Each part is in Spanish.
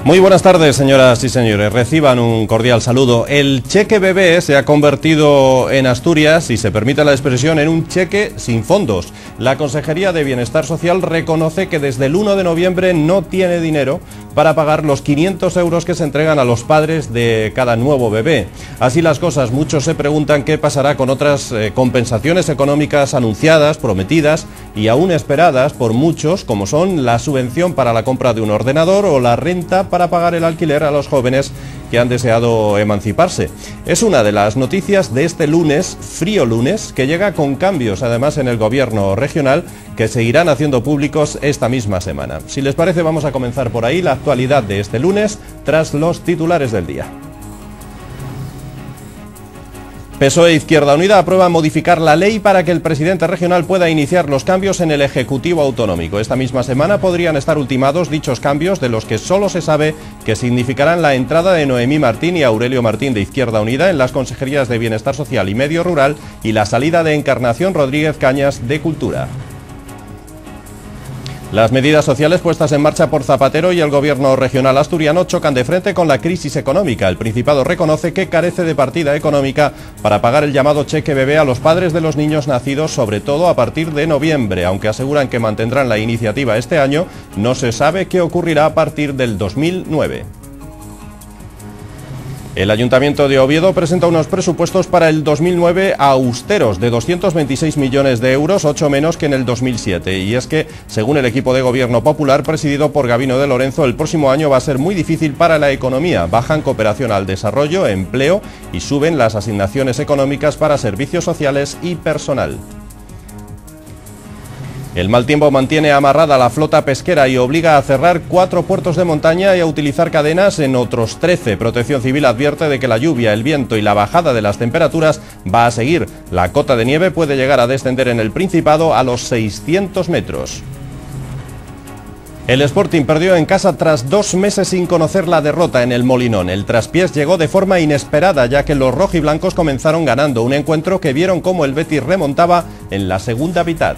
Muy buenas tardes, señoras y señores. Reciban un cordial saludo. El cheque bebé se ha convertido en Asturias, si se permite la expresión, en un cheque sin fondos. La Consejería de Bienestar Social reconoce que desde el 1 de noviembre no tiene dinero para pagar los 500 euros que se entregan a los padres de cada nuevo bebé. Así las cosas, muchos se preguntan qué pasará con otras compensaciones económicas anunciadas, prometidas y aún esperadas por muchos, como son la subvención para la compra de un ordenador o la renta para pagar el alquiler a los jóvenes que han deseado emanciparse. Es una de las noticias de este lunes, frío lunes, que llega con cambios además en el gobierno regional que se irán haciendo públicos esta misma semana. Si les parece, vamos a comenzar por ahí la actualidad de este lunes tras los titulares del día. PSOE e Izquierda Unida aprueban modificar la ley para que el presidente regional pueda iniciar los cambios en el Ejecutivo Autonómico. Esta misma semana podrían estar ultimados dichos cambios, de los que solo se sabe que significarán la entrada de Noemí Martín y Aurelio Martín de Izquierda Unida en las consejerías de Bienestar Social y Medio Rural y la salida de Encarnación Rodríguez Cañas de Cultura. Las medidas sociales puestas en marcha por Zapatero y el gobierno regional asturiano chocan de frente con la crisis económica. El Principado reconoce que carece de partida económica para pagar el llamado cheque bebé a los padres de los niños nacidos, sobre todo a partir de noviembre. Aunque aseguran que mantendrán la iniciativa este año, no se sabe qué ocurrirá a partir del 2009. El Ayuntamiento de Oviedo presenta unos presupuestos para el 2009 austeros de 226 millones de euros, 8 menos que en el 2007. Y es que, según el equipo de gobierno popular presidido por Gabino de Lorenzo, el próximo año va a ser muy difícil para la economía. Bajan cooperación al desarrollo, empleo y suben las asignaciones económicas para servicios sociales y personal. El mal tiempo mantiene amarrada la flota pesquera y obliga a cerrar 4 puertos de montaña y a utilizar cadenas en otros 13. Protección Civil advierte de que la lluvia, el viento y la bajada de las temperaturas va a seguir. La cota de nieve puede llegar a descender en el Principado a los 600 metros. El Sporting perdió en casa tras 2 meses sin conocer la derrota en el Molinón. El traspiés llegó de forma inesperada, ya que los rojiblancos comenzaron ganando un encuentro que vieron cómo el Betis remontaba en la segunda mitad.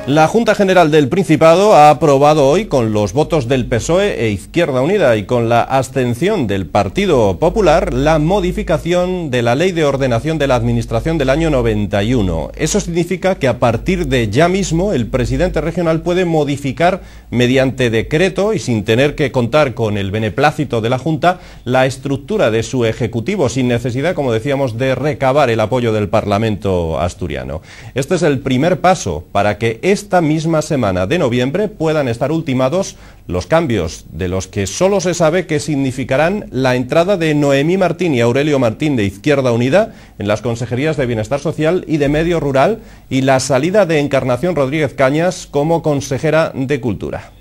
La Junta General del Principado ha aprobado hoy, con los votos del PSOE e Izquierda Unida y con la abstención del Partido Popular, la modificación de la Ley de Ordenación de la Administración del año 91. Eso significa que a partir de ya mismo el presidente regional puede modificar mediante decreto y sin tener que contar con el beneplácito de la Junta la estructura de su Ejecutivo, sin necesidad, como decíamos, de recabar el apoyo del Parlamento asturiano. Este es el primer paso para que esta misma semana de noviembre puedan estar ultimados los cambios de los que solo se sabe que significarán la entrada de Noemí Martín y Aurelio Martín de Izquierda Unida en las consejerías de Bienestar Social y de Medio Rural y la salida de Encarnación Rodríguez Cañas como consejera de Cultura.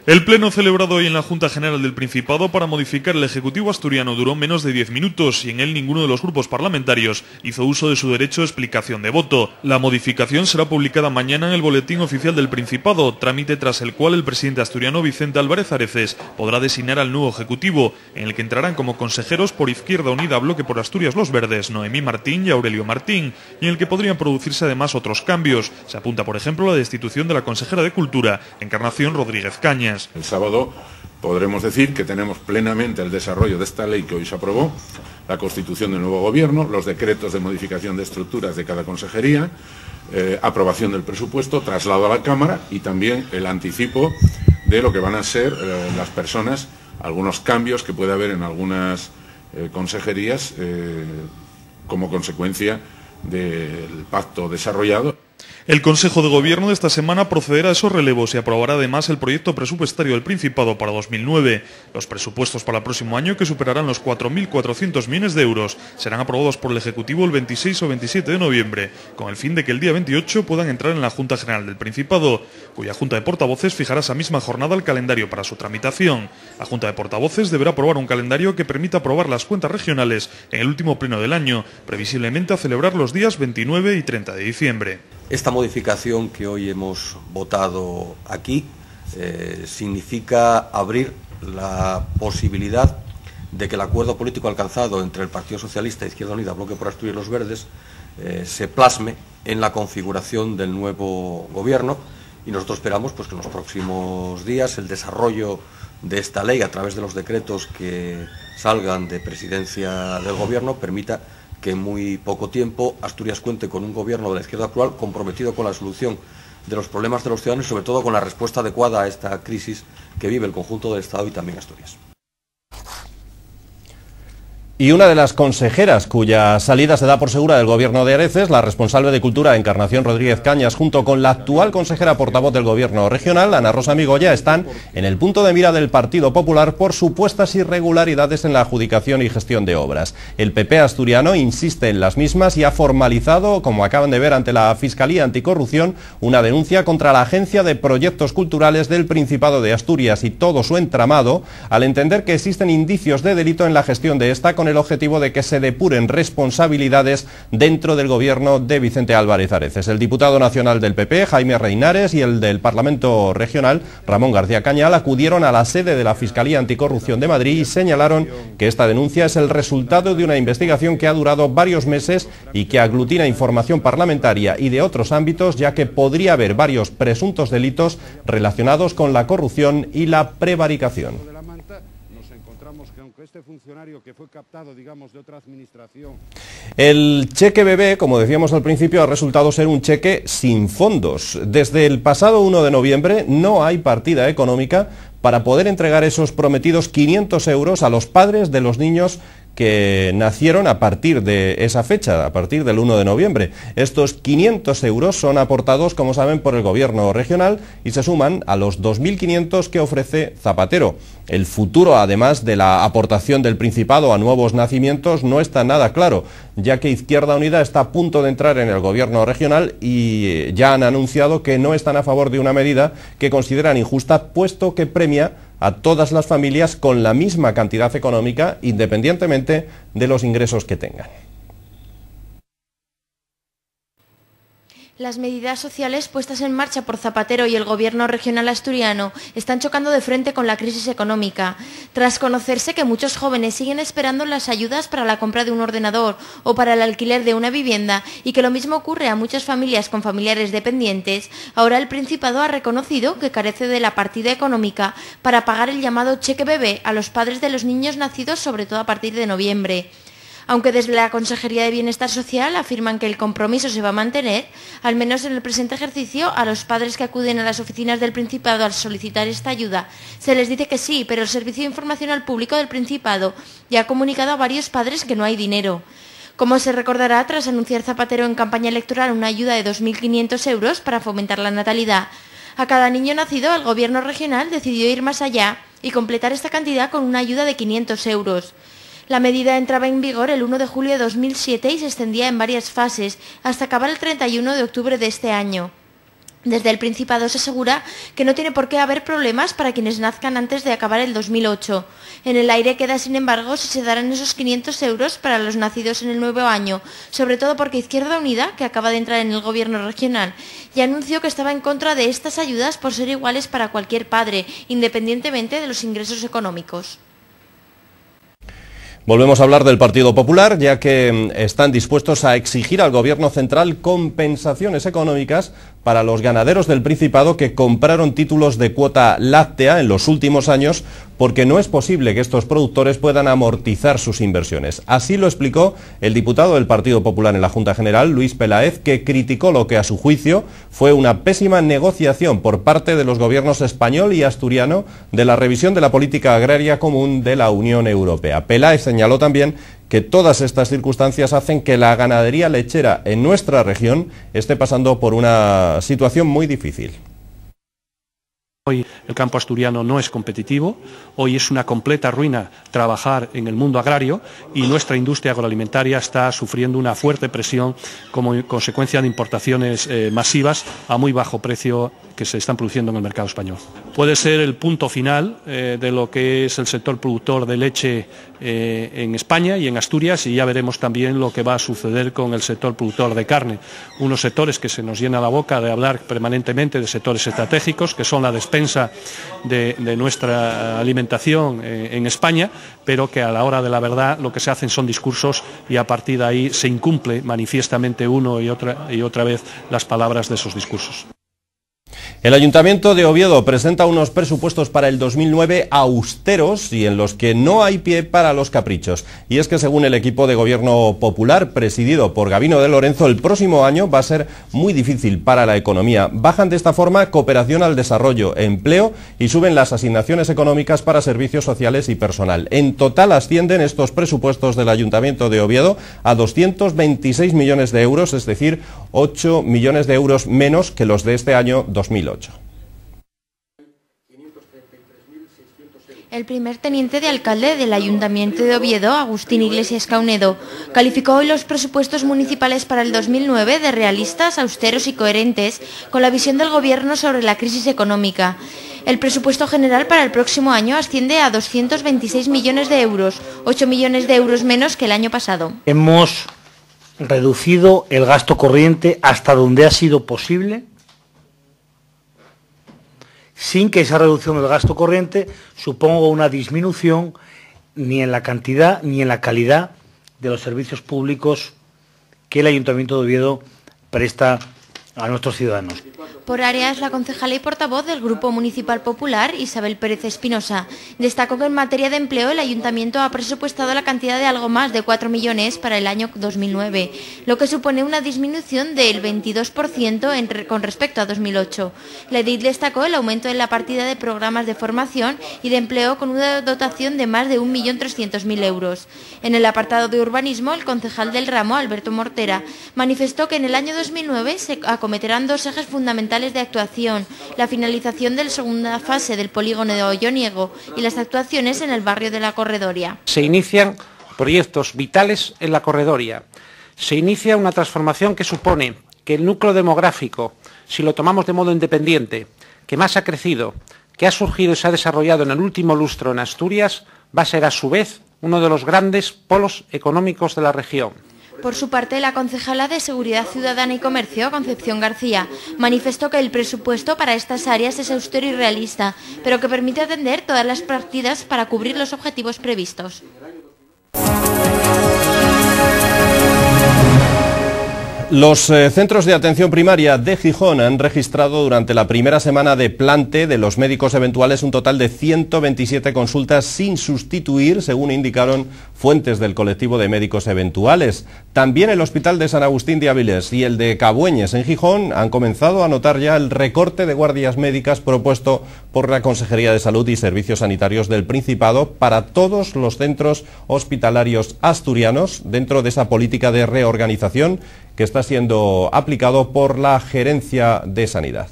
El pleno celebrado hoy en la Junta General del Principado para modificar el Ejecutivo asturiano duró menos de 10 minutos y en él ninguno de los grupos parlamentarios hizo uso de su derecho de explicación de voto. La modificación será publicada mañana en el Boletín Oficial del Principado, trámite tras el cual el presidente asturiano Vicente Álvarez Areces podrá designar al nuevo Ejecutivo, en el que entrarán como consejeros por Izquierda Unida Bloque por Asturias Los Verdes, Noemí Martín y Aurelio Martín, y en el que podrían producirse además otros cambios. Se apunta, por ejemplo, la destitución de la consejera de Cultura, Encarnación Rodríguez Cañas. El sábado podremos decir que tenemos plenamente el desarrollo de esta ley que hoy se aprobó, la constitución del nuevo gobierno, los decretos de modificación de estructuras de cada consejería, aprobación del presupuesto, traslado a la Cámara y también el anticipo de lo que van a ser las personas, algunos cambios que puede haber en algunas consejerías como consecuencia del pacto desarrollado. El Consejo de Gobierno de esta semana procederá a esos relevos y aprobará además el proyecto presupuestario del Principado para 2009. Los presupuestos para el próximo año, que superarán los 4.400 millones de euros, serán aprobados por el Ejecutivo el 26 o 27 de noviembre, con el fin de que el día 28 puedan entrar en la Junta General del Principado, cuya Junta de Portavoces fijará esa misma jornada el calendario para su tramitación. La Junta de Portavoces deberá aprobar un calendario que permita aprobar las cuentas regionales en el último pleno del año, previsiblemente a celebrar los días 29 y 30 de diciembre. Esta modificación que hoy hemos votado aquí significa abrir la posibilidad de que el acuerdo político alcanzado entre el Partido Socialista, Izquierda Unida, Bloque por Asturias y los Verdes se plasme en la configuración del nuevo gobierno, y nosotros esperamos pues, que en los próximos días el desarrollo de esta ley a través de los decretos que salgan de presidencia del gobierno permita que en muy poco tiempo Asturias cuente con un gobierno de la izquierda actual comprometido con la solución de los problemas de los ciudadanos y sobre todo con la respuesta adecuada a esta crisis que vive el conjunto del Estado y también Asturias. Y una de las consejeras cuya salida se da por segura del gobierno de Areces, la responsable de Cultura, Encarnación Rodríguez Cañas, junto con la actual consejera portavoz del gobierno regional, Ana Rosa Migoya, están en el punto de mira del Partido Popular por supuestas irregularidades en la adjudicación y gestión de obras. El PP asturiano insiste en las mismas y ha formalizado, como acaban de ver ante la Fiscalía Anticorrupción, una denuncia contra la Agencia de Proyectos Culturales del Principado de Asturias y todo su entramado, al entender que existen indicios de delito en la gestión de esta, con el objetivo de que se depuren responsabilidades dentro del gobierno de Vicente Álvarez Areces. El diputado nacional del PP, Jaime Reinares, y el del Parlamento regional, Ramón García Cañal, acudieron a la sede de la Fiscalía Anticorrupción de Madrid y señalaron que esta denuncia es el resultado de una investigación que ha durado varios meses y que aglutina información parlamentaria y de otros ámbitos, ya que podría haber varios presuntos delitos relacionados con la corrupción y la prevaricación. Este funcionario que fue captado, digamos, de otra administración. El cheque bebé, como decíamos al principio, ha resultado ser un cheque sin fondos. Desde el pasado 1 de noviembre no hay partida económica para poder entregar esos prometidos 500 euros a los padres de los niños que nacieron a partir de esa fecha, a partir del 1 de noviembre. Estos 500 euros son aportados, como saben, por el gobierno regional y se suman a los 2.500 que ofrece Zapatero. El futuro, además de la aportación del Principado a nuevos nacimientos, no está nada claro, ya que Izquierda Unida está a punto de entrar en el gobierno regional y ya han anunciado que no están a favor de una medida que consideran injusta, puesto que premia a todas las familias con la misma cantidad económica, independientemente de los ingresos que tengan. Las medidas sociales puestas en marcha por Zapatero y el gobierno regional asturiano están chocando de frente con la crisis económica. Tras conocerse que muchos jóvenes siguen esperando las ayudas para la compra de un ordenador o para el alquiler de una vivienda y que lo mismo ocurre a muchas familias con familiares dependientes, ahora el Principado ha reconocido que carece de la partida económica para pagar el llamado cheque bebé a los padres de los niños nacidos sobre todo a partir de noviembre. Aunque desde la Consejería de Bienestar Social afirman que el compromiso se va a mantener, al menos en el presente ejercicio, a los padres que acuden a las oficinas del Principado al solicitar esta ayuda se les dice que sí, pero el Servicio de Información al Público del Principado ya ha comunicado a varios padres que no hay dinero. Como se recordará, tras anunciar Zapatero en campaña electoral una ayuda de 2.500 euros para fomentar la natalidad a cada niño nacido, el Gobierno regional decidió ir más allá y completar esta cantidad con una ayuda de 500 euros. La medida entraba en vigor el 1 de julio de 2007 y se extendía en varias fases hasta acabar el 31 de octubre de este año. Desde el Principado se asegura que no tiene por qué haber problemas para quienes nazcan antes de acabar el 2008. En el aire queda, sin embargo, si se darán esos 500 euros para los nacidos en el nuevo año, sobre todo porque Izquierda Unida, que acaba de entrar en el gobierno regional, ya anunció que estaba en contra de estas ayudas por ser iguales para cualquier padre, independientemente de los ingresos económicos. Volvemos a hablar del Partido Popular, ya que están dispuestos a exigir al Gobierno central compensaciones económicas para los ganaderos del Principado que compraron títulos de cuota láctea en los últimos años, porque no es posible que estos productores puedan amortizar sus inversiones. Así lo explicó el diputado del Partido Popular en la Junta General, Luis Peláez, que criticó lo que a su juicio fue una pésima negociación por parte de los gobiernos español y asturiano de la revisión de la política agraria común de la Unión Europea. Peláez señaló también que todas estas circunstancias hacen que la ganadería lechera en nuestra región esté pasando por una situación muy difícil. Hoy el campo asturiano no es competitivo, hoy es una completa ruina trabajar en el mundo agrario y nuestra industria agroalimentaria está sufriendo una fuerte presión como consecuencia de importaciones masivas a muy bajo precio que se están produciendo en el mercado español. Puede ser el punto final de lo que es el sector productor de leche en España y en Asturias, y ya veremos también lo que va a suceder con el sector productor de carne. Unos sectores que se nos llena la boca de hablar permanentemente de sectores estratégicos, que son la despensa defensa de nuestra alimentación en España, pero que a la hora de la verdad lo que se hacen son discursos y a partir de ahí se incumple manifiestamente una y otra vez las palabras de esos discursos. El Ayuntamiento de Oviedo presenta unos presupuestos para el 2009 austeros y en los que no hay pie para los caprichos. Y es que según el equipo de gobierno popular presidido por Gabino de Lorenzo, el próximo año va a ser muy difícil para la economía. Bajan de esta forma cooperación al desarrollo, empleo y suben las asignaciones económicas para servicios sociales y personal. En total ascienden estos presupuestos del Ayuntamiento de Oviedo a 226 millones de euros, es decir, 8 millones de euros menos que los de este año 2008. El primer teniente de alcalde del Ayuntamiento de Oviedo, Agustín Iglesias Caunedo, calificó hoy los presupuestos municipales para el 2009 de realistas, austeros y coherentes con la visión del Gobierno sobre la crisis económica. El presupuesto general para el próximo año asciende a 226 millones de euros, 8 millones de euros menos que el año pasado. Hemos reducido el gasto corriente hasta donde ha sido posible, sin que esa reducción del gasto corriente suponga una disminución ni en la cantidad ni en la calidad de los servicios públicos que el Ayuntamiento de Oviedo presta a nuestros ciudadanos. Por áreas, la concejala y portavoz del Grupo Municipal Popular, Isabel Pérez Espinosa, destacó que en materia de empleo el Ayuntamiento ha presupuestado la cantidad de algo más de 4 millones para el año 2009, lo que supone una disminución del 22% con respecto a 2008. La edil destacó el aumento en la partida de programas de formación y de empleo con una dotación de más de 1.300.000 euros. En el apartado de urbanismo, el concejal del ramo, Alberto Mortera, manifestó que en el año 2009 se acometerán dos ejes fundamentales de actuación, la finalización de la segunda fase del polígono de Olloniego y las actuaciones en el barrio de la Corredoria. Se inician proyectos vitales en la Corredoria. Se inicia una transformación que supone que el núcleo demográfico, si lo tomamos de modo independiente, que más ha crecido, que ha surgido y se ha desarrollado en el último lustro en Asturias, va a ser a su vez uno de los grandes polos económicos de la región. Por su parte, la concejala de Seguridad Ciudadana y Comercio, Concepción García, manifestó que el presupuesto para estas áreas es austero y realista, pero que permite atender todas las partidas para cubrir los objetivos previstos. Los centros de atención primaria de Gijón han registrado durante la primera semana de plante de los médicos eventuales un total de 127 consultas sin sustituir, según indicaron fuentes del colectivo de médicos eventuales. También el Hospital de San Agustín de Avilés y el de Cabueñes en Gijón han comenzado a notar ya el recorte de guardias médicas propuesto por la Consejería de Salud y Servicios Sanitarios del Principado para todos los centros hospitalarios asturianos dentro de esa política de reorganización que está siendo aplicado por la Gerencia de Sanidad.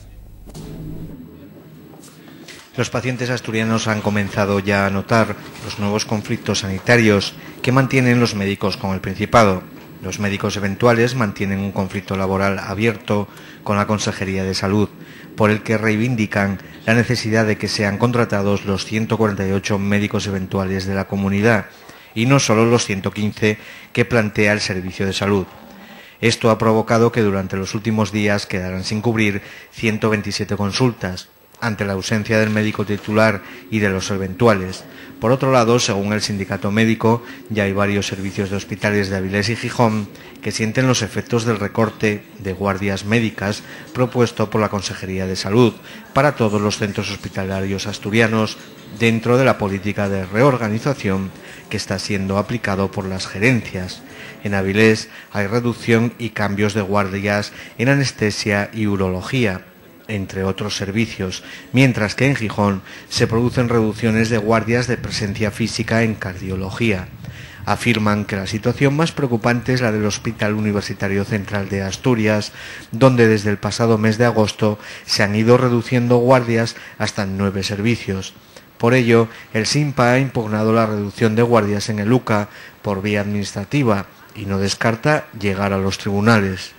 Los pacientes asturianos han comenzado ya a notar los nuevos conflictos sanitarios que mantienen los médicos con el Principado. Los médicos eventuales mantienen un conflicto laboral abierto con la Consejería de Salud, por el que reivindican la necesidad de que sean contratados los 148 médicos eventuales de la comunidad y no solo los 115 que plantea el Servicio de Salud. Esto ha provocado que durante los últimos días quedaran sin cubrir 127 consultas, ante la ausencia del médico titular y de los eventuales. Por otro lado, según el sindicato médico, ya hay varios servicios de hospitales de Avilés y Gijón que sienten los efectos del recorte de guardias médicas propuesto por la Consejería de Salud para todos los centros hospitalarios asturianos dentro de la política de reorganización que está siendo aplicado por las gerencias. En Avilés hay reducción y cambios de guardias en anestesia y urología, entre otros servicios, mientras que en Gijón se producen reducciones de guardias de presencia física en cardiología. Afirman que la situación más preocupante es la del Hospital Universitario Central de Asturias, donde desde el pasado mes de agosto se han ido reduciendo guardias hasta 9 servicios. Por ello, el SINPA ha impugnado la reducción de guardias en el UCA por vía administrativa y no descarta llegar a los tribunales.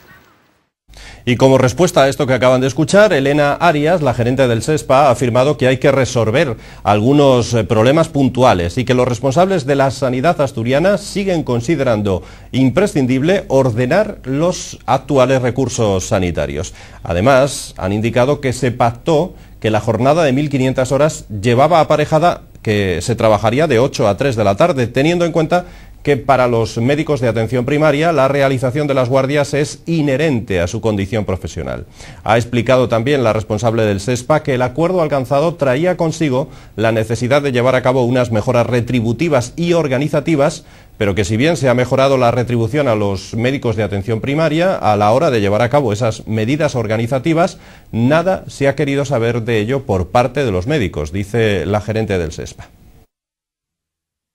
Y como respuesta a esto que acaban de escuchar, Elena Arias, la gerente del SESPA, ha afirmado que hay que resolver algunos problemas puntuales y que los responsables de la sanidad asturiana siguen considerando imprescindible ordenar los actuales recursos sanitarios. Además, han indicado que se pactó que la jornada de 1.500 horas llevaba aparejada que se trabajaría de 8 a 3 de la tarde, teniendo en cuenta que para los médicos de atención primaria la realización de las guardias es inherente a su condición profesional. Ha explicado también la responsable del SESPA que el acuerdo alcanzado traía consigo la necesidad de llevar a cabo unas mejoras retributivas y organizativas, pero que si bien se ha mejorado la retribución a los médicos de atención primaria, a la hora de llevar a cabo esas medidas organizativas, nada se ha querido saber de ello por parte de los médicos, dice la gerente del SESPA. En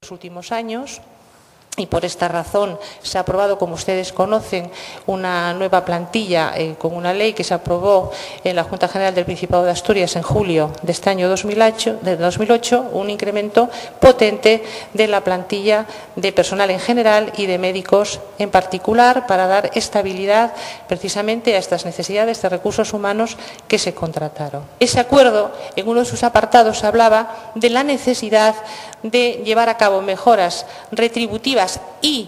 los últimos años, y por esta razón se ha aprobado, como ustedes conocen, una nueva plantilla con una ley que se aprobó en la Junta General del Principado de Asturias en julio de este año 2008, un incremento potente de la plantilla de personal en general y de médicos en particular para dar estabilidad precisamente a estas necesidades de recursos humanos que se contrataron. Ese acuerdo, en uno de sus apartados, hablaba de la necesidad de llevar a cabo mejoras retributivas y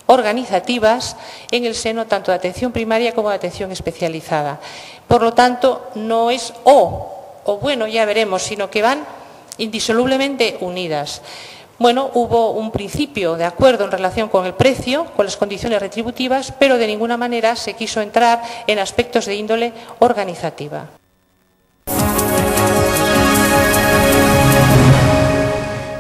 organizativas en el seno tanto de atención primaria como de atención especializada. Por lo tanto, no es o bueno, ya veremos, sino que van indisolublemente unidas. Bueno, hubo un principio de acuerdo en relación con el precio, con las condiciones retributivas, pero de ninguna manera se quiso entrar en aspectos de índole organizativa.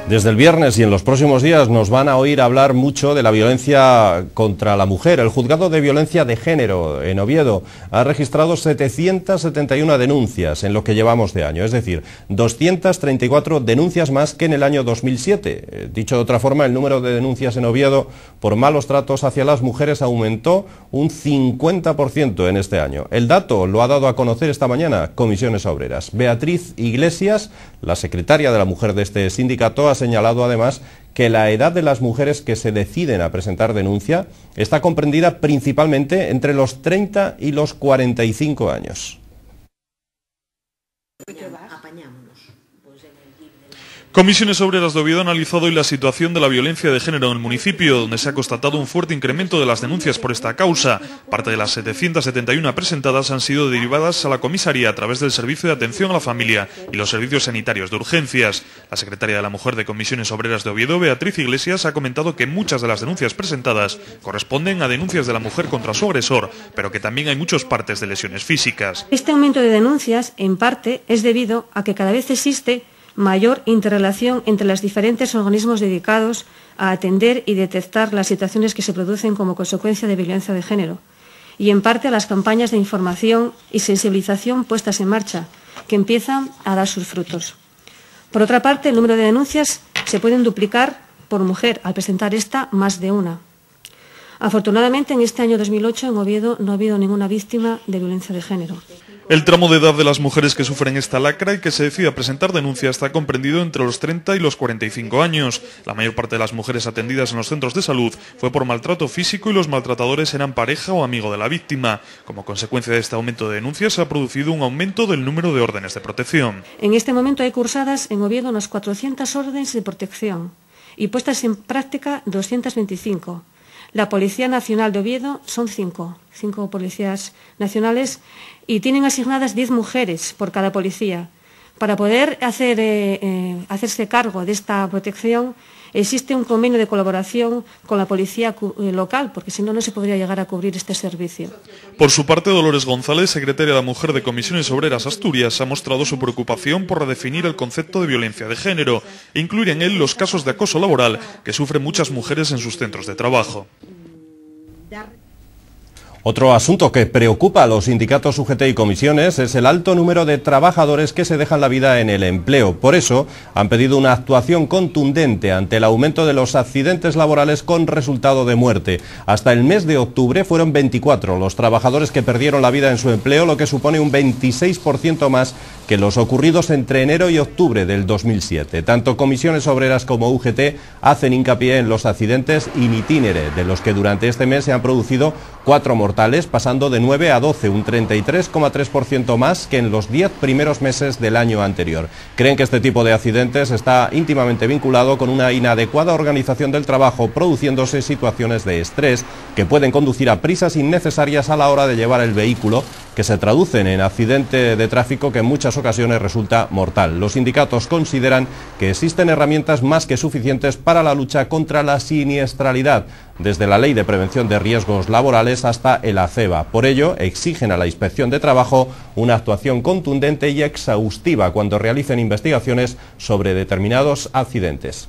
Desde el viernes y en los próximos días nos van a oír hablar mucho de la violencia contra la mujer. El Juzgado de Violencia de Género en Oviedo ha registrado 771 denuncias en lo que llevamos de año, es decir, 234 denuncias más que en el año 2007. Dicho de otra forma, el número de denuncias en Oviedo por malos tratos hacia las mujeres aumentó un 50% en este año. El dato lo ha dado a conocer esta mañana Comisiones Obreras. Beatriz Iglesias, la secretaria de la mujer de este sindicato, ha señalado además que la edad de las mujeres que se deciden a presentar denuncia está comprendida principalmente entre los 30 y los 45 años. Comisiones Obreras de Oviedo ha analizado hoy la situación de la violencia de género en el municipio, donde se ha constatado un fuerte incremento de las denuncias por esta causa. Parte de las 771 presentadas han sido derivadas a la comisaría a través del Servicio de Atención a la Familia y los servicios sanitarios de urgencias. La secretaria de la Mujer de Comisiones Obreras de Oviedo, Beatriz Iglesias, ha comentado que muchas de las denuncias presentadas corresponden a denuncias de la mujer contra su agresor, pero que también hay muchos partes de lesiones físicas. Este aumento de denuncias, en parte, es debido a que cada vez existe mayor interrelación entre los diferentes organismos dedicados a atender y detectar las situaciones que se producen como consecuencia de violencia de género, y en parte a las campañas de información y sensibilización puestas en marcha, que empiezan a dar sus frutos. Por otra parte, el número de denuncias se pueden duplicar por mujer, al presentar esta más de una. Afortunadamente, en este año 2008, en Oviedo, no ha habido ninguna víctima de violencia de género. El tramo de edad de las mujeres que sufren esta lacra y que se decide a presentar denuncia está comprendido entre los 30 y los 45 años. La mayor parte de las mujeres atendidas en los centros de salud fue por maltrato físico y los maltratadores eran pareja o amigo de la víctima. Como consecuencia de este aumento de denuncias se ha producido un aumento del número de órdenes de protección. En este momento hay cursadas en Oviedo unas 400 órdenes de protección y puestas en práctica 225. La Policía Nacional de Oviedo son 5 policías nacionales y tienen asignadas 10 mujeres por cada policía. Para poder hacerse cargo de esta protección existe un convenio de colaboración con la policía local, porque si no, no se podría llegar a cubrir este servicio. Por su parte, Dolores González, secretaria de la Mujer de Comisiones Obreras Asturias, ha mostrado su preocupación por redefinir el concepto de violencia de género e incluir en él los casos de acoso laboral que sufren muchas mujeres en sus centros de trabajo. Otro asunto que preocupa a los sindicatos UGT y comisiones es el alto número de trabajadores que se dejan la vida en el empleo. Por eso han pedido una actuación contundente ante el aumento de los accidentes laborales con resultado de muerte. Hasta el mes de octubre fueron 24 los trabajadores que perdieron la vida en su empleo, lo que supone un 26% más que los ocurridos entre enero y octubre del 2007. Tanto comisiones obreras como UGT hacen hincapié en los accidentes in itinere, de los que durante este mes se han producido 4 mortales mortales, pasando de 9 a 12, un 33,3% más que en los 10 primeros meses del año anterior. Creen que este tipo de accidentes está íntimamente vinculado con una inadecuada organización del trabajo, produciéndose situaciones de estrés que pueden conducir a prisas innecesarias a la hora de llevar el vehículo, que se traducen en accidente de tráfico que en muchas ocasiones resulta mortal. Los sindicatos consideran que existen herramientas más que suficientes para la lucha contra la siniestralidad, desde la Ley de Prevención de Riesgos Laborales hasta el ACEBA. Por ello, exigen a la Inspección de Trabajo una actuación contundente y exhaustiva cuando realicen investigaciones sobre determinados accidentes.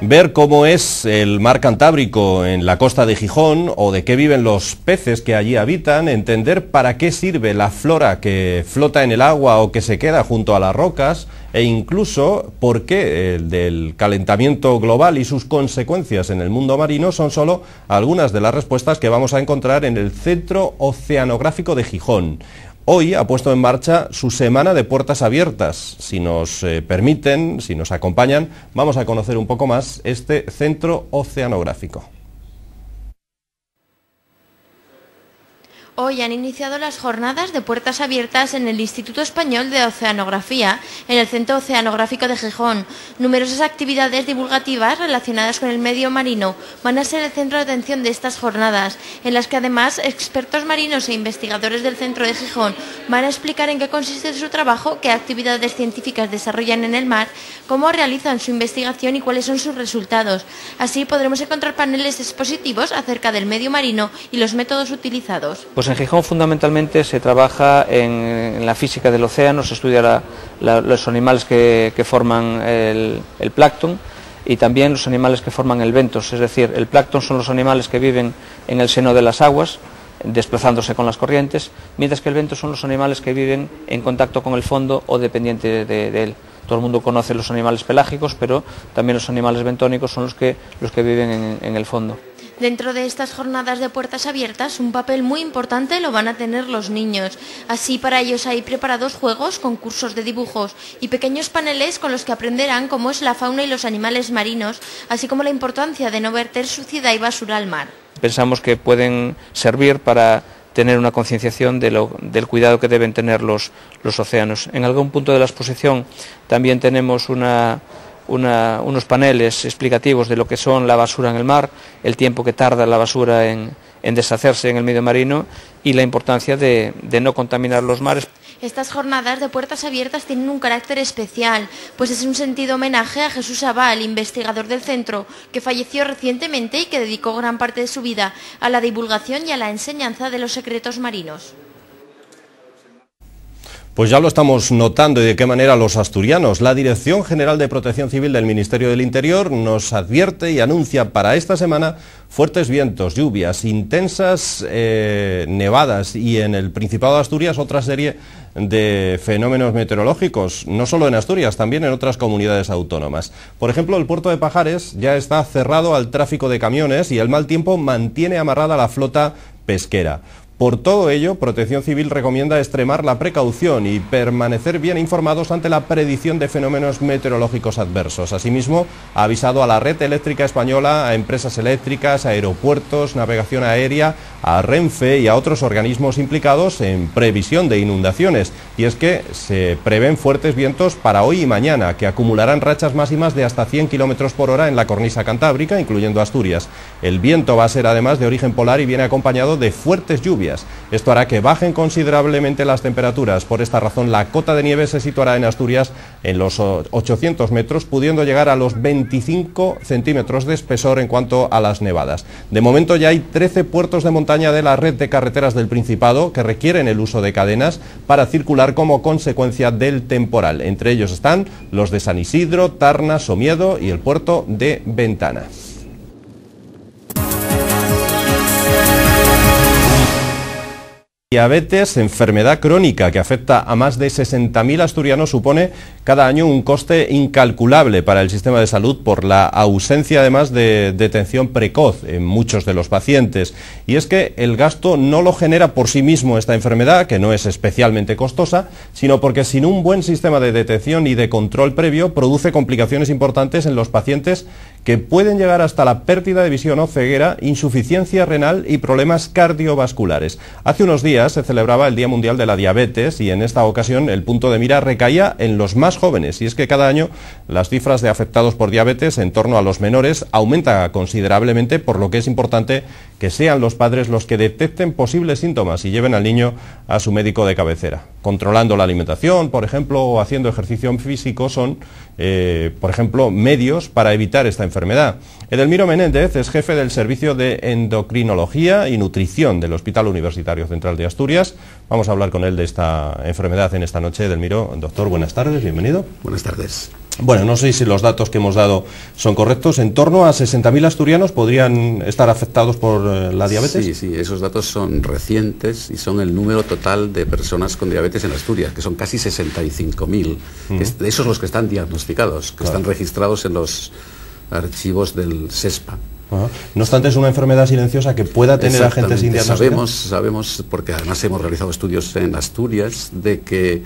Ver cómo es el mar Cantábrico en la costa de Gijón o de qué viven los peces que allí habitan, entender para qué sirve la flora que flota en el agua o que se queda junto a las rocas e incluso por qué el del calentamiento global y sus consecuencias en el mundo marino son solo algunas de las respuestas que vamos a encontrar en el Centro Oceanográfico de Gijón. Hoy ha puesto en marcha su semana de puertas abiertas. Si nos permiten, si nos acompañan, vamos a conocer un poco más este centro oceanográfico. Hoy han iniciado las jornadas de puertas abiertas en el Instituto Español de Oceanografía, en el Centro Oceanográfico de Gijón. Numerosas actividades divulgativas relacionadas con el medio marino van a ser el centro de atención de estas jornadas, en las que además expertos marinos e investigadores del Centro de Gijón van a explicar en qué consiste su trabajo, qué actividades científicas desarrollan en el mar, cómo realizan su investigación y cuáles son sus resultados. Así podremos encontrar paneles expositivos acerca del medio marino y los métodos utilizados. Pues en Gijón fundamentalmente se trabaja en la física del océano, se estudia los animales que forman el plancton y también los animales que forman el bentos, es decir, el plancton son los animales que viven en el seno de las aguas, desplazándose con las corrientes, mientras que el bentos son los animales que viven en contacto con el fondo o dependiente de él. Todo el mundo conoce los animales pelágicos, pero también los animales bentónicos son los que viven en el fondo. Dentro de estas jornadas de puertas abiertas, un papel muy importante lo van a tener los niños. Así, para ellos hay preparados juegos, concursos de dibujos y pequeños paneles con los que aprenderán cómo es la fauna y los animales marinos, así como la importancia de no verter suciedad y basura al mar. Pensamos que pueden servir para tener una concienciación del cuidado que deben tener los océanos. En algún punto de la exposición también tenemos unos paneles explicativos de lo que son la basura en el mar, el tiempo que tarda la basura en deshacerse en el medio marino y la importancia de no contaminar los mares. Estas jornadas de puertas abiertas tienen un carácter especial, pues es un sentido homenaje a Jesús Abal, investigador del centro, que falleció recientemente y que dedicó gran parte de su vida a la divulgación y a la enseñanza de los secretos marinos. Pues ya lo estamos notando y de qué manera los asturianos. La Dirección General de Protección Civil del Ministerio del Interior nos advierte y anuncia para esta semana fuertes vientos, lluvias, intensas nevadas y en el Principado de Asturias otra serie de fenómenos meteorológicos, no solo en Asturias, también en otras comunidades autónomas. Por ejemplo, el puerto de Pajares ya está cerrado al tráfico de camiones y el mal tiempo mantiene amarrada la flota pesquera. Por todo ello, Protección Civil recomienda extremar la precaución y permanecer bien informados ante la predicción de fenómenos meteorológicos adversos. Asimismo, ha avisado a la red eléctrica española, a empresas eléctricas, a aeropuertos, navegación aérea, a Renfe y a otros organismos implicados en previsión de inundaciones. Y es que se prevén fuertes vientos para hoy y mañana, que acumularán rachas máximas de hasta 100 km por hora en la cornisa cantábrica, incluyendo Asturias. El viento va a ser además de origen polar y viene acompañado de fuertes lluvias. Esto hará que bajen considerablemente las temperaturas. Por esta razón, la cota de nieve se situará en Asturias en los 800 metros, pudiendo llegar a los 25 centímetros de espesor en cuanto a las nevadas. De momento ya hay 13 puertos de montaña de la red de carreteras del Principado que requieren el uso de cadenas para circular como consecuencia del temporal. Entre ellos están los de San Isidro, Tarna, Somiedo y el puerto de Ventana. Diabetes, enfermedad crónica que afecta a más de 60.000 asturianos, supone cada año un coste incalculable para el sistema de salud por la ausencia además de detención precoz en muchos de los pacientes. Y es que el gasto no lo genera por sí mismo esta enfermedad, que no es especialmente costosa, sino porque sin un buen sistema de detección y de control previo produce complicaciones importantes en los pacientes que pueden llegar hasta la pérdida de visión o ceguera, insuficiencia renal y problemas cardiovasculares. Hace unos días se celebraba el Día Mundial de la Diabetes y en esta ocasión el punto de mira recaía en los más jóvenes, y es que cada año las cifras de afectados por diabetes en torno a los menores aumenta considerablemente, por lo que es importante que sean los padres los que detecten posibles síntomas y lleven al niño a su médico de cabecera. Controlando la alimentación, por ejemplo, o haciendo ejercicio físico son, por ejemplo, medios para evitar esta enfermedad. Edelmiro Menéndez es jefe del Servicio de Endocrinología y Nutrición del Hospital Universitario Central de Asturias. Vamos a hablar con él de esta enfermedad en esta noche. Edelmiro, doctor, buenas tardes, bienvenido. Buenas tardes. Bueno, no sé si los datos que hemos dado son correctos. En torno a 60.000 asturianos podrían estar afectados por la diabetes. Sí, esos datos son recientes y son el número total de personas con diabetes en Asturias, que son casi 65.000. De esos los que están diagnosticados, que están registrados en los archivos del SESPA. No obstante, es una enfermedad silenciosa que pueda tener a gente sin diagnóstico. Sabemos, porque además hemos realizado estudios en Asturias, de que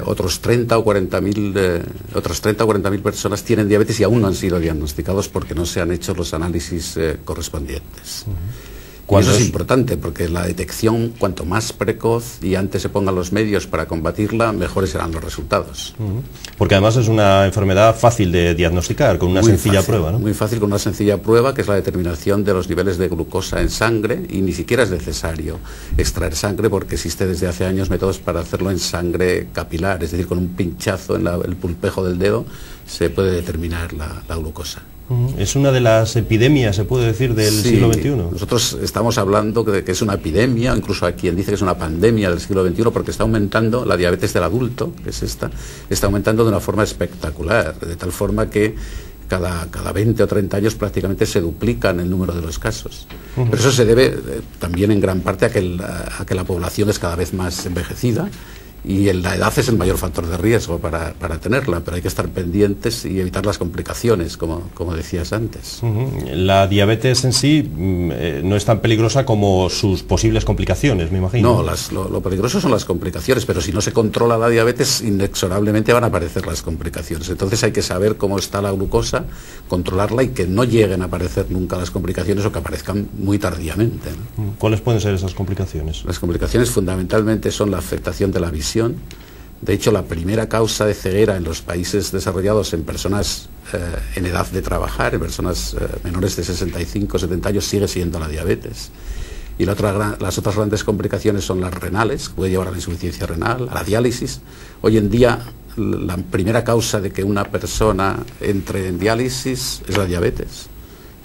otros 30 o 40.000 personas tienen diabetes y aún no han sido diagnosticados porque no se han hecho los análisis correspondientes. Y eso es importante, porque la detección, cuanto más precoz y antes se pongan los medios para combatirla, mejores serán los resultados. Porque además es una enfermedad fácil de diagnosticar, con una sencilla prueba, ¿no? Muy fácil, con una sencilla prueba, que es la determinación de los niveles de glucosa en sangre, y ni siquiera es necesario extraer sangre, porque existe desde hace años métodos para hacerlo en sangre capilar, es decir, con un pinchazo en el pulpejo del dedo se puede determinar la glucosa. Es una de las epidemias, se puede decir, del siglo XXI. Nosotros estamos hablando de que es una epidemia, incluso hay quien dice que es una pandemia del siglo XXI, porque está aumentando la diabetes del adulto, que es esta, está aumentando de una forma espectacular, de tal forma que cada 20 o 30 años prácticamente se duplican el número de los casos. Pero eso se debe también en gran parte a que la población es cada vez más envejecida, y la edad es el mayor factor de riesgo para tenerla, pero hay que estar pendientes y evitar las complicaciones, como decías antes. La diabetes en sí no es tan peligrosa como sus posibles complicaciones, me imagino. No, lo peligroso son las complicaciones, pero si no se controla la diabetes, inexorablemente van a aparecer las complicaciones. Entonces hay que saber cómo está la glucosa, controlarla y que no lleguen a aparecer nunca las complicaciones o que aparezcan muy tardíamente, ¿no? ¿Cuáles pueden ser esas complicaciones? Las complicaciones fundamentalmente son la afectación de la visión. De hecho, la primera causa de ceguera en los países desarrollados en personas en edad de trabajar, en personas menores de 65 o 70 años, sigue siendo la diabetes. Y las otras grandes complicaciones son las renales, que puede llevar a la insuficiencia renal, a la diálisis. Hoy en día, la primera causa de que una persona entre en diálisis es la diabetes,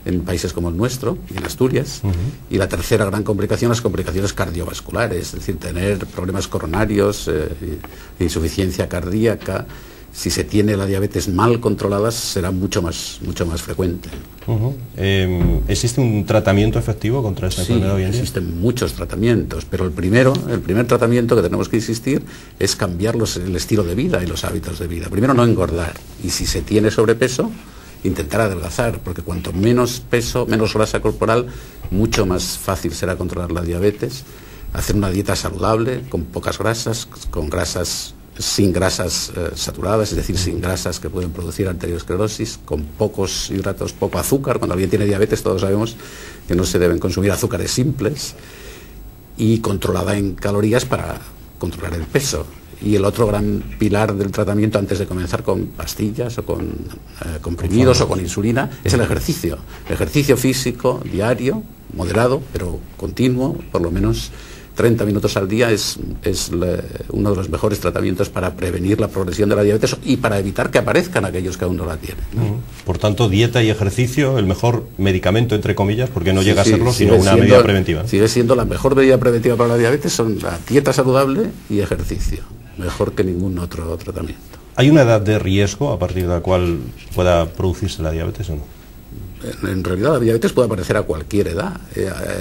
en países como el nuestro, y en Asturias. Y la tercera gran complicación, las complicaciones cardiovasculares, es decir, tener problemas coronarios, insuficiencia cardíaca. Si se tiene la diabetes mal controlada, será mucho más frecuente. ¿Existe un tratamiento efectivo contra esta enfermedad hoy en día? Existen muchos tratamientos, pero el primer tratamiento que tenemos que insistir es cambiar el estilo de vida y los hábitos de vida. Primero, no engordar, y si se tiene sobrepeso, intentar adelgazar, porque cuanto menos peso, menos grasa corporal, mucho más fácil será controlar la diabetes. Hacer una dieta saludable, con pocas grasas, sin grasas saturadas, es decir, sin grasas que pueden producir arteriosclerosis, con pocos hidratos, poco azúcar. Cuando alguien tiene diabetes, todos sabemos que no se deben consumir azúcares simples, y controlada en calorías para controlar el peso. Y el otro gran pilar del tratamiento, antes de comenzar con pastillas o con comprimidos o con insulina, es el ejercicio. El ejercicio físico diario, moderado, pero continuo, por lo menos 30 minutos al día, es uno de los mejores tratamientos para prevenir la progresión de la diabetes y para evitar que aparezcan aquellos que aún no la tienen, ¿no? Por tanto, dieta y ejercicio, el mejor medicamento, entre comillas, porque no llega a serlo, sino una medida preventiva. Sigue siendo la mejor medida preventiva para la diabetes, son la dieta saludable y ejercicio. Mejor que ningún otro tratamiento. ¿Hay una edad de riesgo a partir de la cual pueda producirse la diabetes o no? en realidad la diabetes puede aparecer a cualquier edad.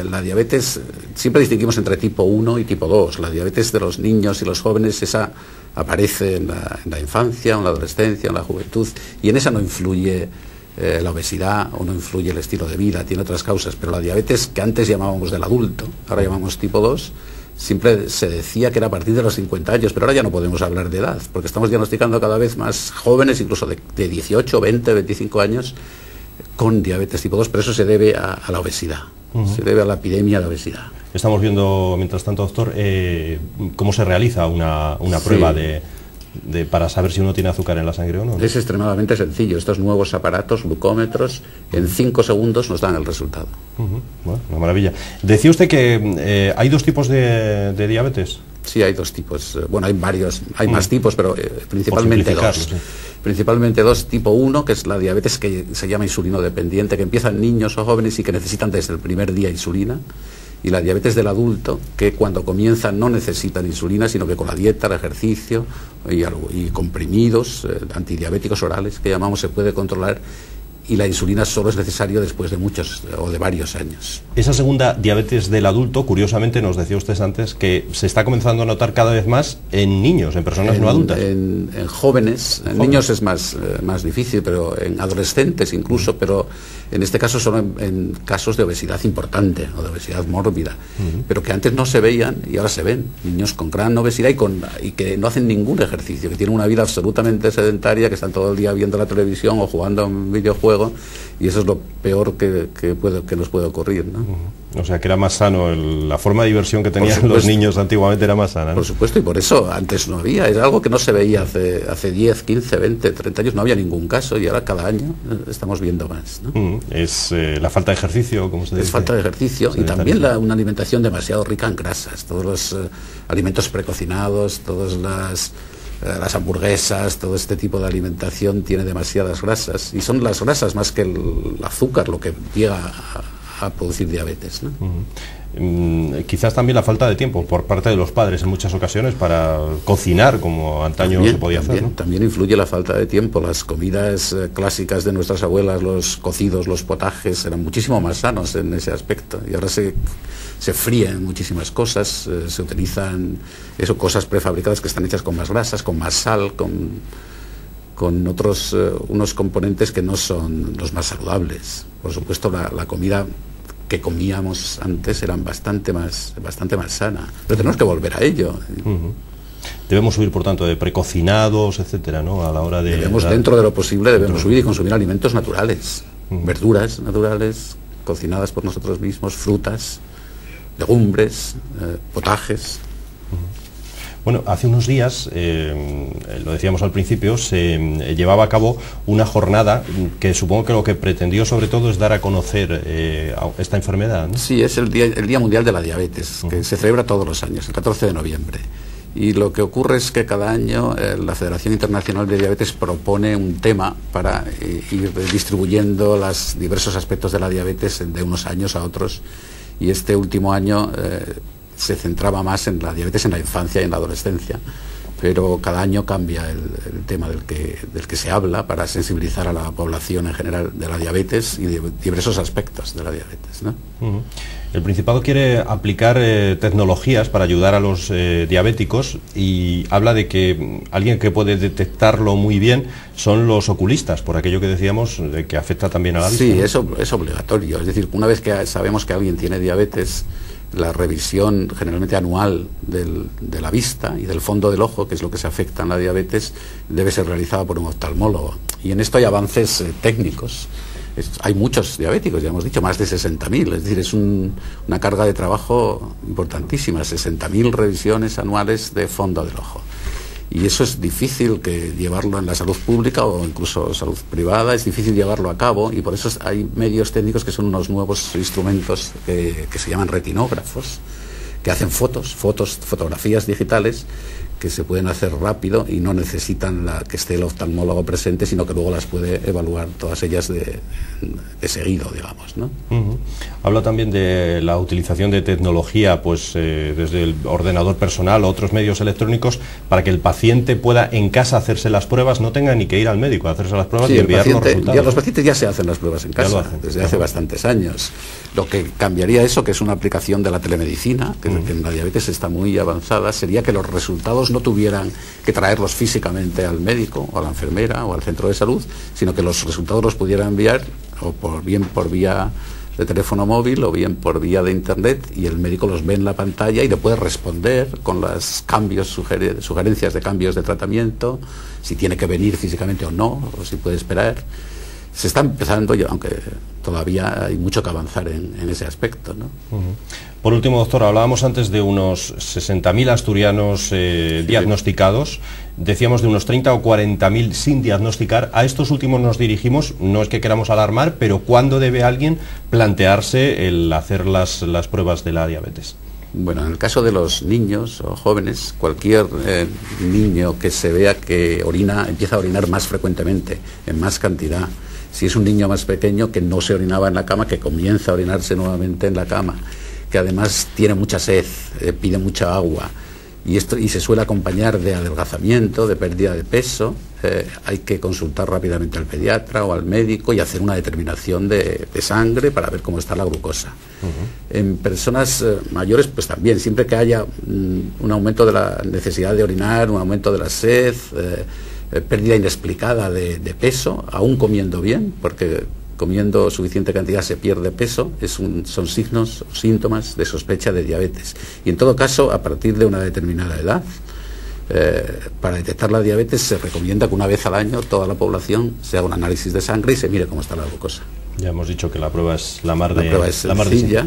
La diabetes, siempre distinguimos entre tipo 1 y tipo 2. La diabetes de los niños y los jóvenes, esa aparece en la infancia, en la adolescencia, en la juventud, y en esa no influye la obesidad o no influye el estilo de vida, tiene otras causas. Pero la diabetes que antes llamábamos del adulto, ahora llamamos tipo 2, siempre se decía que era a partir de los 50 años, pero ahora ya no podemos hablar de edad, porque estamos diagnosticando cada vez más jóvenes, incluso de 18, 20, 25 años, con diabetes tipo 2, pero eso se debe a la obesidad, se debe a la epidemia de obesidad. Estamos viendo, mientras tanto, doctor, cómo se realiza una prueba para saber si uno tiene azúcar en la sangre o no. Es extremadamente sencillo. Estos nuevos aparatos, glucómetros, en 5 segundos nos dan el resultado. Bueno, una maravilla. Decía usted que hay dos tipos de diabetes. Sí, hay dos tipos. Bueno, hay varios, hay más tipos, pero principalmente dos. Sí. Principalmente dos. Tipo 1, que es la diabetes que se llama insulinodependiente, que empieza en niños o jóvenes y que necesitan desde el primer día insulina. Y la diabetes del adulto, que cuando comienza no necesitan insulina, sino que con la dieta, el ejercicio y comprimidos antidiabéticos orales, que llamamos, se puede controlar, y la insulina solo es necesario después de muchos o de varios años. Esa segunda diabetes del adulto, curiosamente, nos decía usted antes, que se está comenzando a notar cada vez más en niños, en personas no adultas. En jóvenes, en niños es más difícil, pero en adolescentes incluso, pero en este caso son en casos de obesidad importante o de obesidad mórbida, pero que antes no se veían y ahora se ven. Niños con gran obesidad y que no hacen ningún ejercicio, que tienen una vida absolutamente sedentaria, que están todo el día viendo la televisión o jugando a un videojuego, y eso es lo peor que nos puede ocurrir, ¿no? O sea, que era más sano, la forma de diversión que tenían los niños antiguamente era más sana, ¿no? Por supuesto, y por eso antes no había, era algo que no se veía hace 10, 15, 20, 30 años, no había ningún caso, y ahora cada año estamos viendo más, ¿no? Es la falta de ejercicio, como se dice. Es falta de ejercicio, y también una alimentación demasiado rica en grasas, todos los alimentos precocinados, todas las hamburguesas, todo este tipo de alimentación tiene demasiadas grasas, y son las grasas más que el azúcar lo que llega a producir diabetes, ¿no? Quizás también la falta de tiempo por parte de los padres en muchas ocasiones para cocinar como antaño también, se podía hacer, ¿no? También influye la falta de tiempo. Las comidas clásicas de nuestras abuelas, los cocidos, los potajes, eran muchísimo más sanos en ese aspecto, y ahora se fríen muchísimas cosas, se utilizan cosas prefabricadas que están hechas con más grasas, con más sal, con otros unos componentes que no son los más saludables. Por supuesto, la comida que comíamos antes eran bastante más sana, pero tenemos que volver a ello. Debemos huir, por tanto, de precocinados, etcétera, ¿no? A la hora de dentro de lo posible, debemos huir y consumir alimentos naturales, verduras naturales, cocinadas por nosotros mismos, frutas, legumbres, potajes. Bueno, hace unos días, lo decíamos al principio, se llevaba a cabo una jornada que supongo que lo que pretendió sobre todo es dar a conocer esta enfermedad, ¿no? Sí, es el Día Mundial de la Diabetes, que se celebra todos los años, el 14 de noviembre. Y lo que ocurre es que cada año la Federación Internacional de Diabetes propone un tema para ir distribuyendo los diversos aspectos de la diabetes de unos años a otros. Y este último año se centraba más en la diabetes en la infancia y en la adolescencia, pero cada año cambia el tema del que se habla para sensibilizar a la población en general de la diabetes y de diversos aspectos de la diabetes, ¿no? El Principado quiere aplicar tecnologías para ayudar a los diabéticos, y habla de que alguien que puede detectarlo muy bien son los oculistas, por aquello que decíamos de que afecta también a la vista. Sí, ¿no? Es obligatorio. Es decir, una vez que sabemos que alguien tiene diabetes, la revisión generalmente anual de la vista y del fondo del ojo, que es lo que se afecta en la diabetes, debe ser realizada por un oftalmólogo. Y en esto hay avances técnicos. Hay muchos diabéticos, ya hemos dicho, más de 60.000, es decir, es una carga de trabajo importantísima, 60.000 revisiones anuales de fondo del ojo. Y eso es difícil que llevarlo en la salud pública o incluso salud privada, es difícil llevarlo a cabo, y por eso hay medios técnicos que son unos nuevos instrumentos que se llaman retinógrafos, que hacen fotografías digitales, que se pueden hacer rápido y no necesitan que esté el oftalmólogo presente, sino que luego las puede evaluar todas ellas de seguido, digamos, ¿no? Habla también de la utilización de tecnología, pues desde el ordenador personal o otros medios electrónicos, para que el paciente pueda en casa hacerse las pruebas, no tenga ni que ir al médico a hacerse las pruebas, sí, y enviar los resultados. Ya los pacientes ya se hacen las pruebas en casa desde hace bastantes años. Lo que cambiaría eso, que es una aplicación de la telemedicina, que en la diabetes está muy avanzada, sería que los resultados no tuvieran que traerlos físicamente al médico o a la enfermera o al centro de salud, sino que los resultados los pudiera enviar o bien por vía de teléfono móvil o bien por vía de internet, y el médico los ve en la pantalla y le puede responder con los cambios, sugerencias de cambios de tratamiento, si tiene que venir físicamente o no, o si puede esperar. Se está empezando, aunque todavía hay mucho que avanzar en ese aspecto, ¿no? Por último, doctor, hablábamos antes de unos 60.000 asturianos diagnosticados, decíamos de unos 30 o 40.000 sin diagnosticar. A estos últimos nos dirigimos, no es que queramos alarmar, pero ¿cuándo debe alguien plantearse el hacer las pruebas de la diabetes? Bueno, en el caso de los niños o jóvenes, cualquier niño que se vea que empieza a orinar más frecuentemente, en más cantidad. Si es un niño más pequeño que no se orinaba en la cama, que comienza a orinarse nuevamente en la cama, que además tiene mucha sed, pide mucha agua, y se suele acompañar de adelgazamiento, de pérdida de peso, hay que consultar rápidamente al pediatra o al médico y hacer una determinación de sangre para ver cómo está la glucosa. En personas mayores, pues también, siempre que haya un aumento de la necesidad de orinar, un aumento de la sed, pérdida inexplicada de peso, aún comiendo bien, porque comiendo suficiente cantidad se pierde peso, son signos o síntomas de sospecha de diabetes. Y en todo caso, a partir de una determinada edad, para detectar la diabetes se recomienda que una vez al año toda la población se haga un análisis de sangre y se mire cómo está la glucosa. Ya hemos dicho que la prueba es la mar de... La prueba es sencilla.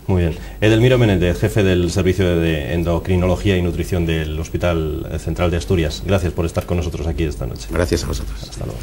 Muy bien. Edelmiro Menéndez, jefe del Servicio de Endocrinología y Nutrición del Hospital Central de Asturias. Gracias por estar con nosotros aquí esta noche. Gracias a vosotros. Hasta luego.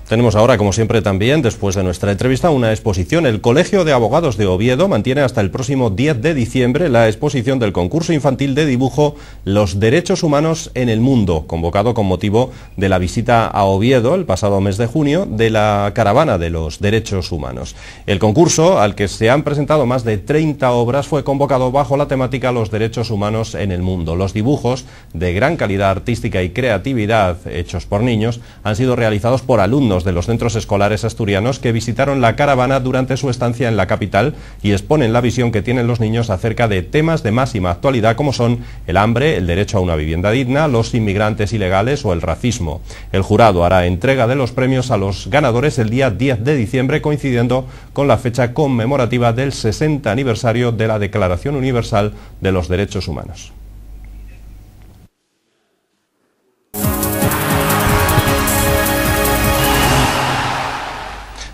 Tenemos ahora, como siempre también, después de nuestra entrevista, una exposición. El Colegio de Abogados de Oviedo mantiene hasta el próximo 10 de diciembre la exposición del concurso infantil de dibujo Los Derechos Humanos en el Mundo, convocado con motivo de la visita a Oviedo el pasado mes de junio de la Caravana de los Derechos Humanos. El concurso, al que se han presentado más de 30 obras, fue convocado bajo la temática Los Derechos Humanos en el Mundo. Los dibujos, de gran calidad artística y creatividad, hechos por niños, han sido realizados por alumnos de los centros escolares asturianos que visitaron la caravana durante su estancia en la capital y exponen la visión que tienen los niños acerca de temas de máxima actualidad como son el hambre, el derecho a una vivienda digna, los inmigrantes ilegales o el racismo. El jurado hará entrega de los premios a los ganadores el día 10 de diciembre, coincidiendo con la fecha conmemorativa del 60 aniversario de la Declaración Universal de los Derechos Humanos.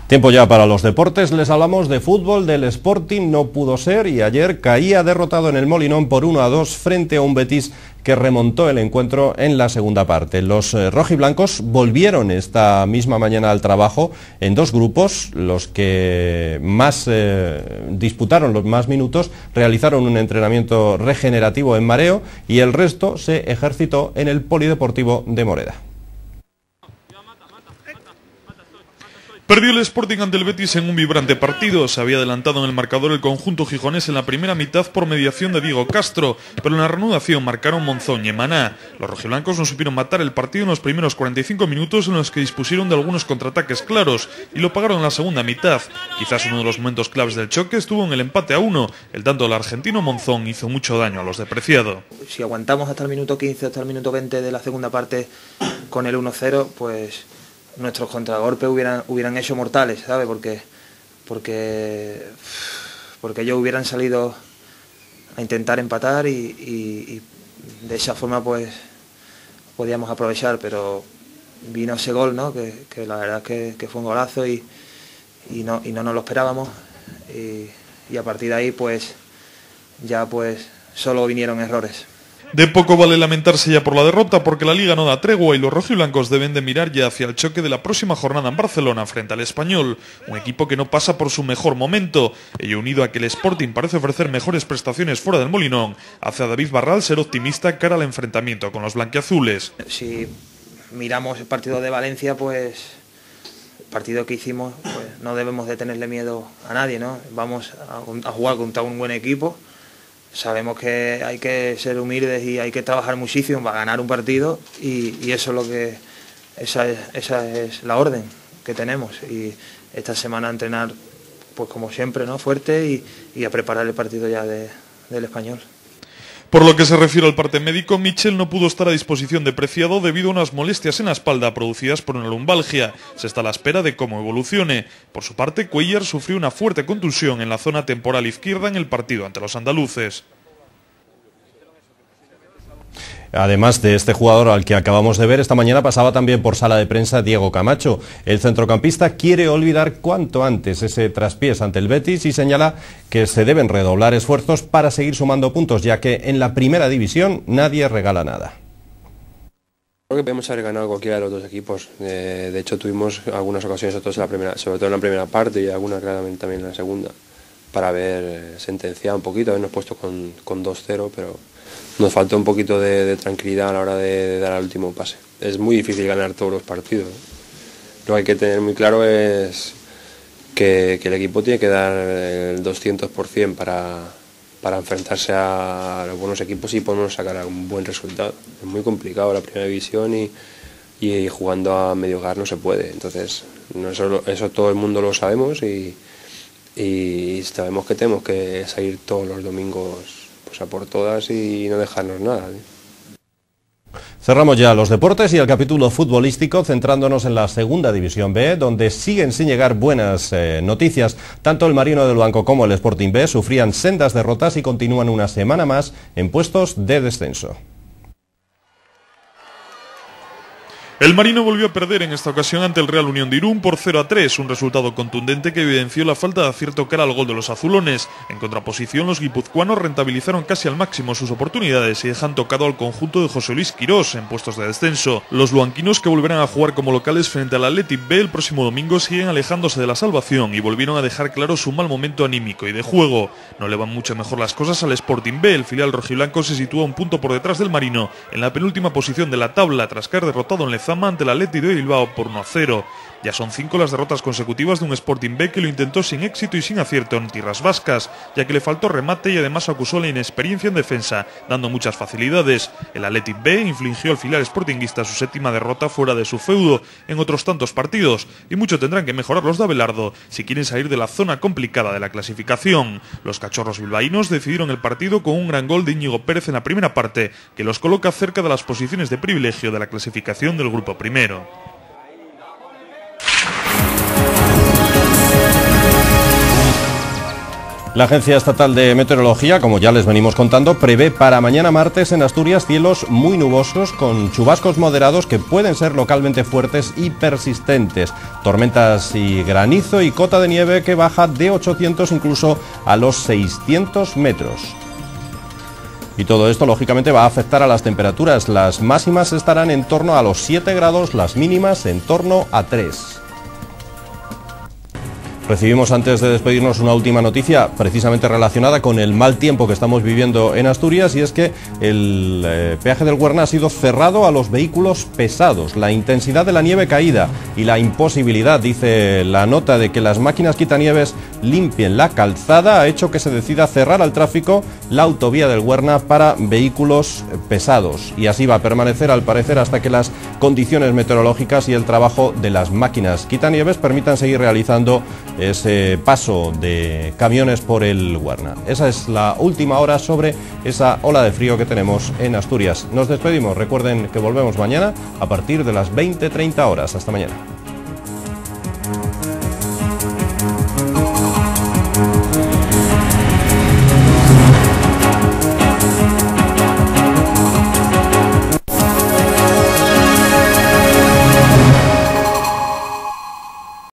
Tiempo ya para los deportes. Les hablamos de fútbol. Del Sporting no pudo ser y ayer caía derrotado en el Molinón por 1-2 frente a un Betis que remontó el encuentro en la segunda parte. Los rojiblancos volvieron esta misma mañana al trabajo en dos grupos. Los que más disputaron los más minutos realizaron un entrenamiento regenerativo en mareo y el resto se ejercitó en el Polideportivo de Moreda. Perdió el Sporting ante el Betis en un vibrante partido. Se había adelantado en el marcador el conjunto gijonés en la primera mitad por mediación de Diego Castro, pero en la reanudación marcaron Monzón y Emaná. Los rojiblancos no supieron matar el partido en los primeros 45 minutos, en los que dispusieron de algunos contraataques claros, y lo pagaron en la segunda mitad. Quizás uno de los momentos claves del choque estuvo en el empate a 1. El tanto del argentino Monzón hizo mucho daño a los de Preciado. Si aguantamos hasta el minuto 15, hasta el minuto 20 de la segunda parte con el 1-0, pues nuestros contragolpes hubieran hecho mortales, ¿sabes? Porque ellos hubieran salido a intentar empatar y de esa forma pues podíamos aprovechar, pero vino ese gol, ¿no? Que la verdad es que fue un golazo y no nos lo esperábamos, y a partir de ahí pues ya pues solo vinieron errores. De poco vale lamentarse ya por la derrota, porque la Liga no da tregua y los rojiblancos deben de mirar ya hacia el choque de la próxima jornada en Barcelona frente al Español, un equipo que no pasa por su mejor momento. Ello unido a que el Sporting parece ofrecer mejores prestaciones fuera del Molinón, hace a David Barral ser optimista cara al enfrentamiento con los blanquiazules. Si miramos el partido de Valencia, pues el partido que hicimos, pues no debemos de tenerle miedo a nadie, ¿no? Vamos a jugar contra un buen equipo. Sabemos que hay que ser humildes y hay que trabajar muchísimo para ganar un partido y eso es lo que esa es la orden que tenemos, y esta semana a entrenar pues como siempre, ¿no? Fuerte y a preparar el partido ya del Español. Por lo que se refiere al parte médico, Michel no pudo estar a disposición de Preciado debido a unas molestias en la espalda producidas por una lumbalgia. Se está a la espera de cómo evolucione. Por su parte, Cuellar sufrió una fuerte contusión en la zona temporal izquierda en el partido ante los andaluces. Además de este jugador al que acabamos de ver, esta mañana pasaba también por sala de prensa Diego Camacho. El centrocampista quiere olvidar cuanto antes ese traspiés ante el Betis y señala que se deben redoblar esfuerzos para seguir sumando puntos, ya que en la primera división nadie regala nada. Creo que podemos haber ganado cualquiera de los dos equipos. De hecho, tuvimos algunas ocasiones, sobre todo en la primera parte y algunas claramente también en la segunda, para haber sentenciado un poquito, habernos puesto con 2-0, pero nos faltó un poquito de tranquilidad a la hora de dar el último pase. Es muy difícil ganar todos los partidos. Lo que hay que tener muy claro es que el equipo tiene que dar el 200% para enfrentarse a los buenos equipos y podernos sacar un buen resultado. Es muy complicado la primera división y jugando a medio gas no se puede. Entonces, eso todo el mundo lo sabemos y sabemos que tenemos que salir todos los domingos pues a por todas y no dejarnos nada. Cerramos ya los deportes y el capítulo futbolístico, centrándonos en la segunda división B, donde siguen sin llegar buenas noticias. Tanto el Marino del Banco como el Sporting B sufrían sendas derrotas y continúan una semana más en puestos de descenso. El Marino volvió a perder en esta ocasión ante el Real Unión de Irún por 0-3, un resultado contundente que evidenció la falta de acierto cara al gol de los azulones. En contraposición, los guipuzcoanos rentabilizaron casi al máximo sus oportunidades y dejan tocado al conjunto de José Luis Quirós en puestos de descenso. Los luanquinos, que volverán a jugar como locales frente al Athletic B el próximo domingo, siguen alejándose de la salvación y volvieron a dejar claro su mal momento anímico y de juego. No le van mucho mejor las cosas al Sporting B. El filial rojiblanco se sitúa un punto por detrás del Marino, en la penúltima posición de la tabla, tras caer derrotado en Lezama ante el Athletic de Bilbao por 1-0. Ya son 5 las derrotas consecutivas de un Sporting B que lo intentó sin éxito y sin acierto en tierras vascas, ya que le faltó remate y además acusó la inexperiencia en defensa, dando muchas facilidades. El Athletic B infligió al filial sportinguista su 7ª derrota fuera de su feudo en otros tantos partidos, y mucho tendrán que mejorar los de Abelardo si quieren salir de la zona complicada de la clasificación. Los cachorros bilbaínos decidieron el partido con un gran gol de Íñigo Pérez en la primera parte, que los coloca cerca de las posiciones de privilegio de la clasificación del grupo primero. La Agencia Estatal de Meteorología, como ya les venimos contando, prevé para mañana martes en Asturias cielos muy nubosos con chubascos moderados que pueden ser localmente fuertes y persistentes. Tormentas y granizo y cota de nieve que baja de 800 incluso a los 600 metros. Y todo esto, lógicamente, va a afectar a las temperaturas. Las máximas estarán en torno a los 7 grados, las mínimas en torno a 3. Recibimos antes de despedirnos una última noticia precisamente relacionada con el mal tiempo que estamos viviendo en Asturias, y es que el peaje del Huerna ha sido cerrado a los vehículos pesados. La intensidad de la nieve caída y la imposibilidad, dice la nota, de que las máquinas quitanieves limpien la calzada ha hecho que se decida cerrar al tráfico la autovía del Huerna para vehículos pesados, y así va a permanecer al parecer hasta que las condiciones meteorológicas y el trabajo de las máquinas quitanieves permitan seguir realizando ese paso de camiones por el Huerna. Esa es la última hora sobre esa ola de frío que tenemos en Asturias. Nos despedimos, recuerden que volvemos mañana a partir de las 20:30 horas. Hasta mañana.